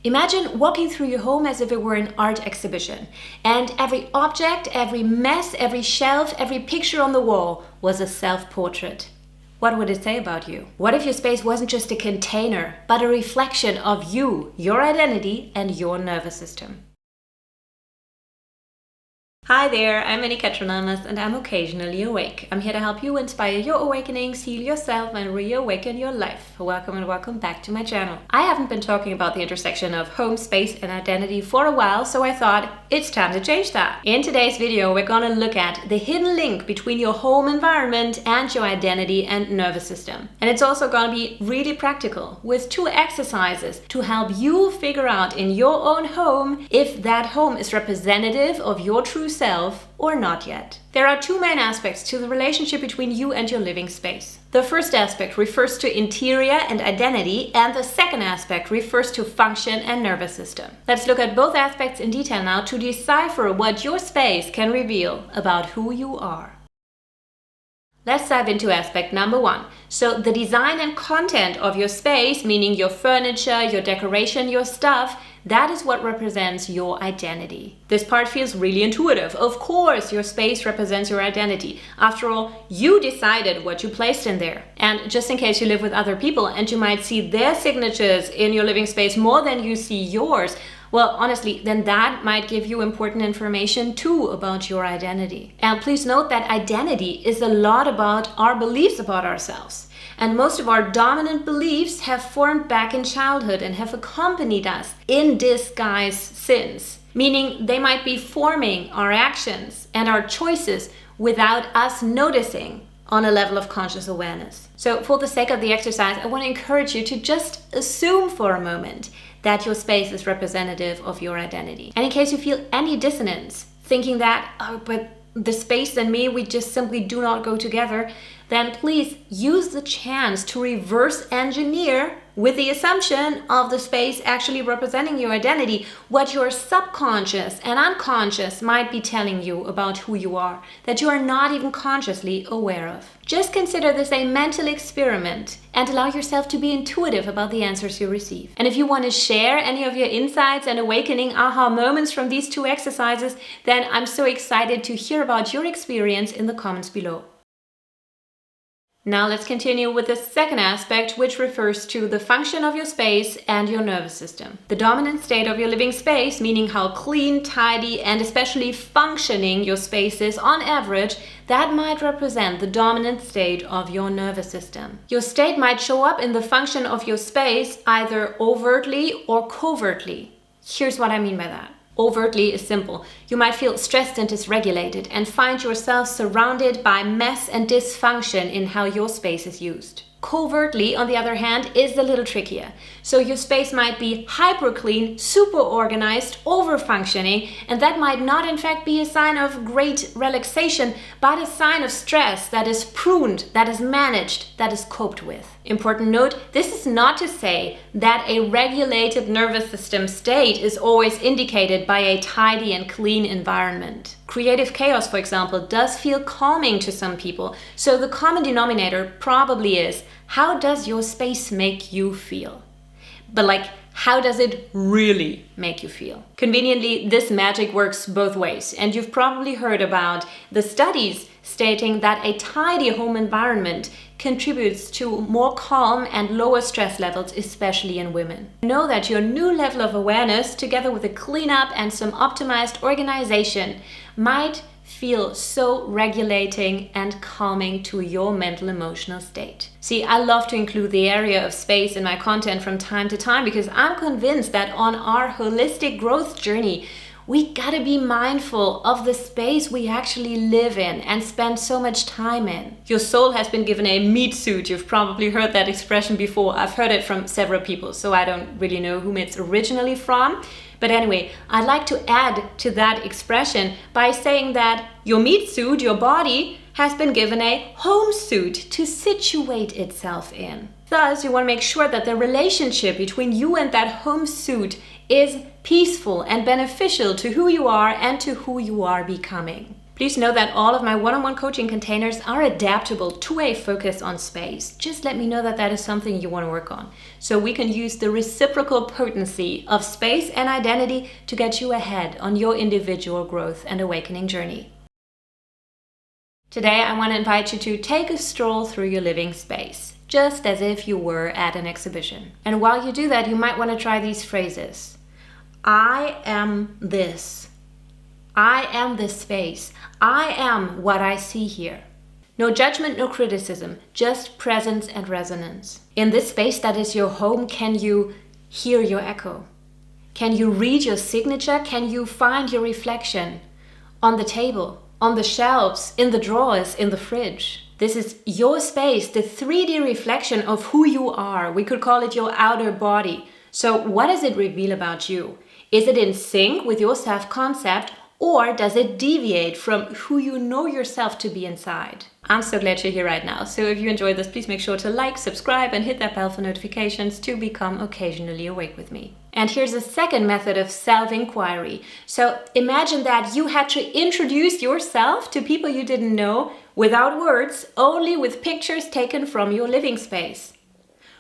Imagine walking through your home as if it were an art exhibition, and every object, every mess, every shelf, every picture on the wall was a self-portrait. What would it say about you? What if your space wasn't just a container, but a reflection of you, your identity, and your nervous system? Hi there, I'm Anne-Katrin, and I'm occasionally awake. I'm here to help you inspire your awakenings, heal yourself, and reawaken your life. Welcome and welcome back to my channel. I haven't been talking about the intersection of home, space, and identity for a while, so I thought it's time to change that. In today's video, we're gonna look at the hidden link between your home environment and your identity and nervous system. And it's also gonna be really practical with 2 exercises to help you figure out in your own home if that home is representative of your true self or not yet. There are 2 main aspects to the relationship between you and your living space. The first aspect refers to interior and identity, and the second aspect refers to function and nervous system. Let's look at both aspects in detail now to decipher what your space can reveal about who you are. Let's dive into aspect number 1. So the design and content of your space, meaning your furniture, your decoration, your stuff, that is what represents your identity. This part feels really intuitive. Of course, your space represents your identity. After all, you decided what you placed in there. And just in case you live with other people and you might see their signatures in your living space more than you see yours, well, honestly, then that might give you important information too about your identity. And please note that identity is a lot about our beliefs about ourselves. And most of our dominant beliefs have formed back in childhood and have accompanied us in disguise since. Meaning they might be forming our actions and our choices without us noticing on a level of conscious awareness. So for the sake of the exercise, I want to encourage you to just assume for a moment that your space is representative of your identity. And in case you feel any dissonance, thinking that, oh, but the space and me, we just simply do not go together, then please use the chance to reverse engineer with the assumption of the space actually representing your identity, what your subconscious and unconscious might be telling you about who you are, that you are not even consciously aware of. Just consider this a mental experiment and allow yourself to be intuitive about the answers you receive. And if you want to share any of your insights and awakening aha moments from these 2 exercises, then I'm so excited to hear about your experience in the comments below. Now let's continue with the second aspect, which refers to the function of your space and your nervous system. The dominant state of your living space, meaning how clean, tidy, and especially functioning your space is on average, that might represent the dominant state of your nervous system. Your state might show up in the function of your space either overtly or covertly. Here's what I mean by that. Overtly is simple. You might feel stressed and dysregulated and find yourself surrounded by mess and dysfunction in how your space is used. Covertly, on the other hand, is a little trickier. So your space might be hyper clean, super organized, over-functioning, and that might not in fact be a sign of great relaxation, but a sign of stress that is pruned, that is managed, that is coped with. Important note, this is not to say that a regulated nervous system state is always indicated by a tidy and clean environment. Creative chaos, for example, does feel calming to some people, so the common denominator probably is, how does your space make you feel? But how does it really make you feel? Conveniently, this magic works both ways, and you've probably heard about the studies stating that a tidy home environment contributes to more calm and lower stress levels, especially in women. Know that your new level of awareness, together with a cleanup and some optimized organization, might feel so regulating and calming to your mental emotional state. See, I love to include the area of space in my content from time to time because I'm convinced that on our holistic growth journey, we gotta be mindful of the space we actually live in and spend so much time in. Your soul has been given a meat suit. You've probably heard that expression before. I've heard it from several people, so I don't really know whom it's originally from. But anyway, I'd like to add to that expression by saying that your meat suit, your body, has been given a home suit to situate itself in. Thus, you want to make sure that the relationship between you and that home suit is peaceful and beneficial to who you are and to who you are becoming. Please know that all of my one-on-one coaching containers are adaptable to a focus on space. Just let me know that that is something you want to work on, so we can use the reciprocal potency of space and identity to get you ahead on your individual growth and awakening journey. Today, I want to invite you to take a stroll through your living space, just as if you were at an exhibition. And while you do that, you might want to try these phrases. I am this. I am this space. I am what I see here. No judgment, no criticism, just presence and resonance. In this space that is your home, can you hear your echo? Can you read your signature? Can you find your reflection on the table, on the shelves, in the drawers, in the fridge? This is your space, the 3D reflection of who you are. We could call it your outer body. So what does it reveal about you? Is it in sync with your self-concept, or does it deviate from who you know yourself to be inside? I'm so glad you're here right now. So if you enjoyed this, please make sure to like, subscribe, and hit that bell for notifications to become occasionally awake with me. And here's a second method of self-inquiry. So imagine that you had to introduce yourself to people you didn't know without words, only with pictures taken from your living space.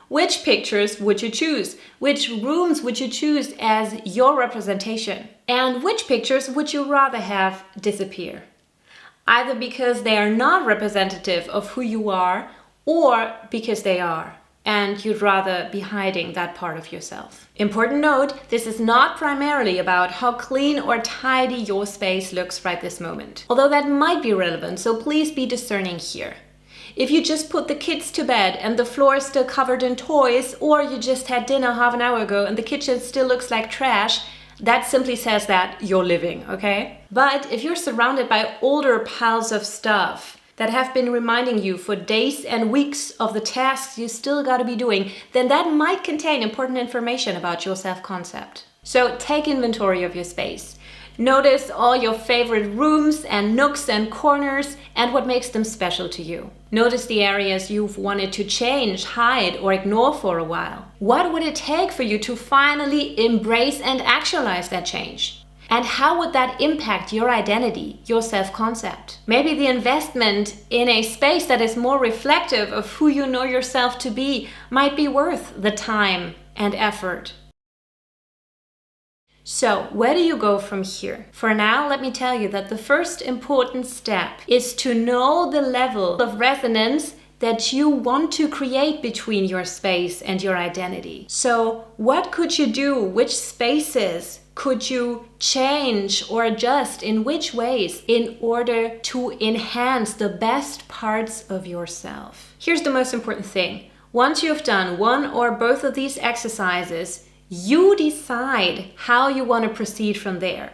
Which pictures would you choose? Which rooms would you choose as your representation? And which pictures would you rather have disappear? Either because they are not representative of who you are, or because they are, and you'd rather be hiding that part of yourself. Important note, this is not primarily about how clean or tidy your space looks right this moment, although that might be relevant, so please be discerning here. If you just put the kids to bed and the floor is still covered in toys, or you just had dinner half an hour ago and the kitchen still looks like trash, that simply says that you're living, okay? But if you're surrounded by older piles of stuff that have been reminding you for days and weeks of the tasks you still gotta be doing, then that might contain important information about your self-concept. So take inventory of your space. Notice all your favorite rooms and nooks and corners and what makes them special to you. Notice the areas you've wanted to change, hide, or ignore for a while. What would it take for you to finally embrace and actualize that change? And how would that impact your identity, your self-concept? Maybe the investment in a space that is more reflective of who you know yourself to be might be worth the time and effort. So, where do you go from here? For now, let me tell you that the first important step is to know the level of resonance that you want to create between your space and your identity. So, what could you do? Which spaces could you change or adjust in which ways in order to enhance the best parts of yourself? Here's the most important thing. Once you've done one or both of these exercises, you decide how you want to proceed from there.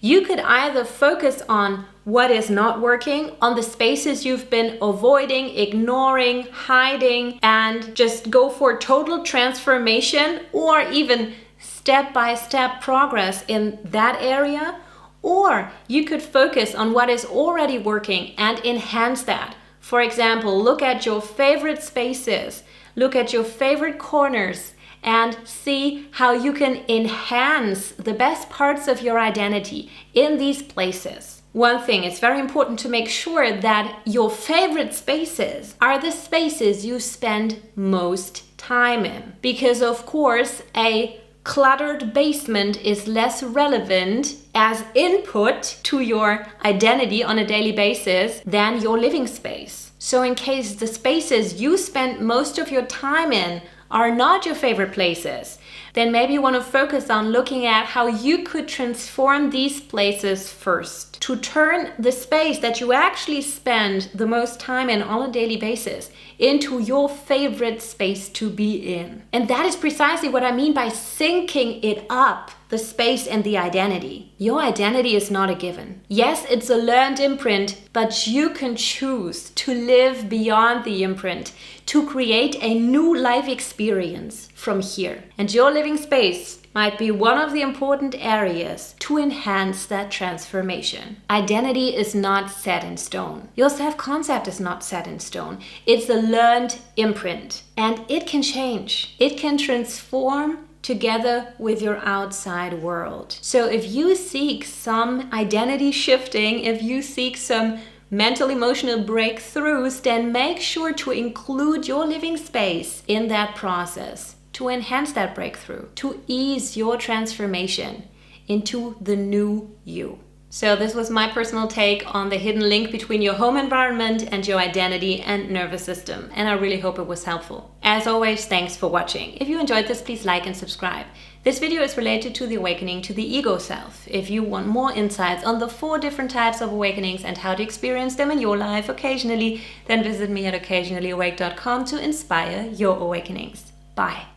You could either focus on what is not working, on the spaces you've been avoiding, ignoring, hiding, and just go for total transformation or even step-by-step progress in that area. Or you could focus on what is already working and enhance that. For example, look at your favorite spaces, look at your favorite corners, and see how you can enhance the best parts of your identity in these places. One thing, it's very important to make sure that your favorite spaces are the spaces you spend most time in. Because of course, a cluttered basement is less relevant as input to your identity on a daily basis than your living space. So in case the spaces you spend most of your time in are not your favorite places, then maybe you want to focus on looking at how you could transform these places first to turn the space that you actually spend the most time in on a daily basis into your favorite space to be in. And that is precisely what I mean by syncing it up, the space and the identity. Your identity is not a given. Yes, it's a learned imprint, but you can choose to live beyond the imprint, to create a new life experience from here. And your living space might be one of the important areas to enhance that transformation. Identity is not set in stone. Your self-concept is not set in stone. It's a learned imprint, and it can change. It can transform together with your outside world. So if you seek some identity shifting, if you seek some mental emotional breakthroughs, then make sure to include your living space in that process to enhance that breakthrough, to ease your transformation into the new you. So this was my personal take on the hidden link between your home environment and your identity and nervous system, and I really hope it was helpful. As always, thanks for watching. If you enjoyed this, please like and subscribe. This video is related to the awakening to the ego self. If you want more insights on the 4 different types of awakenings and how to experience them in your life occasionally, then visit me at occasionallyawake.com to inspire your awakenings. Bye.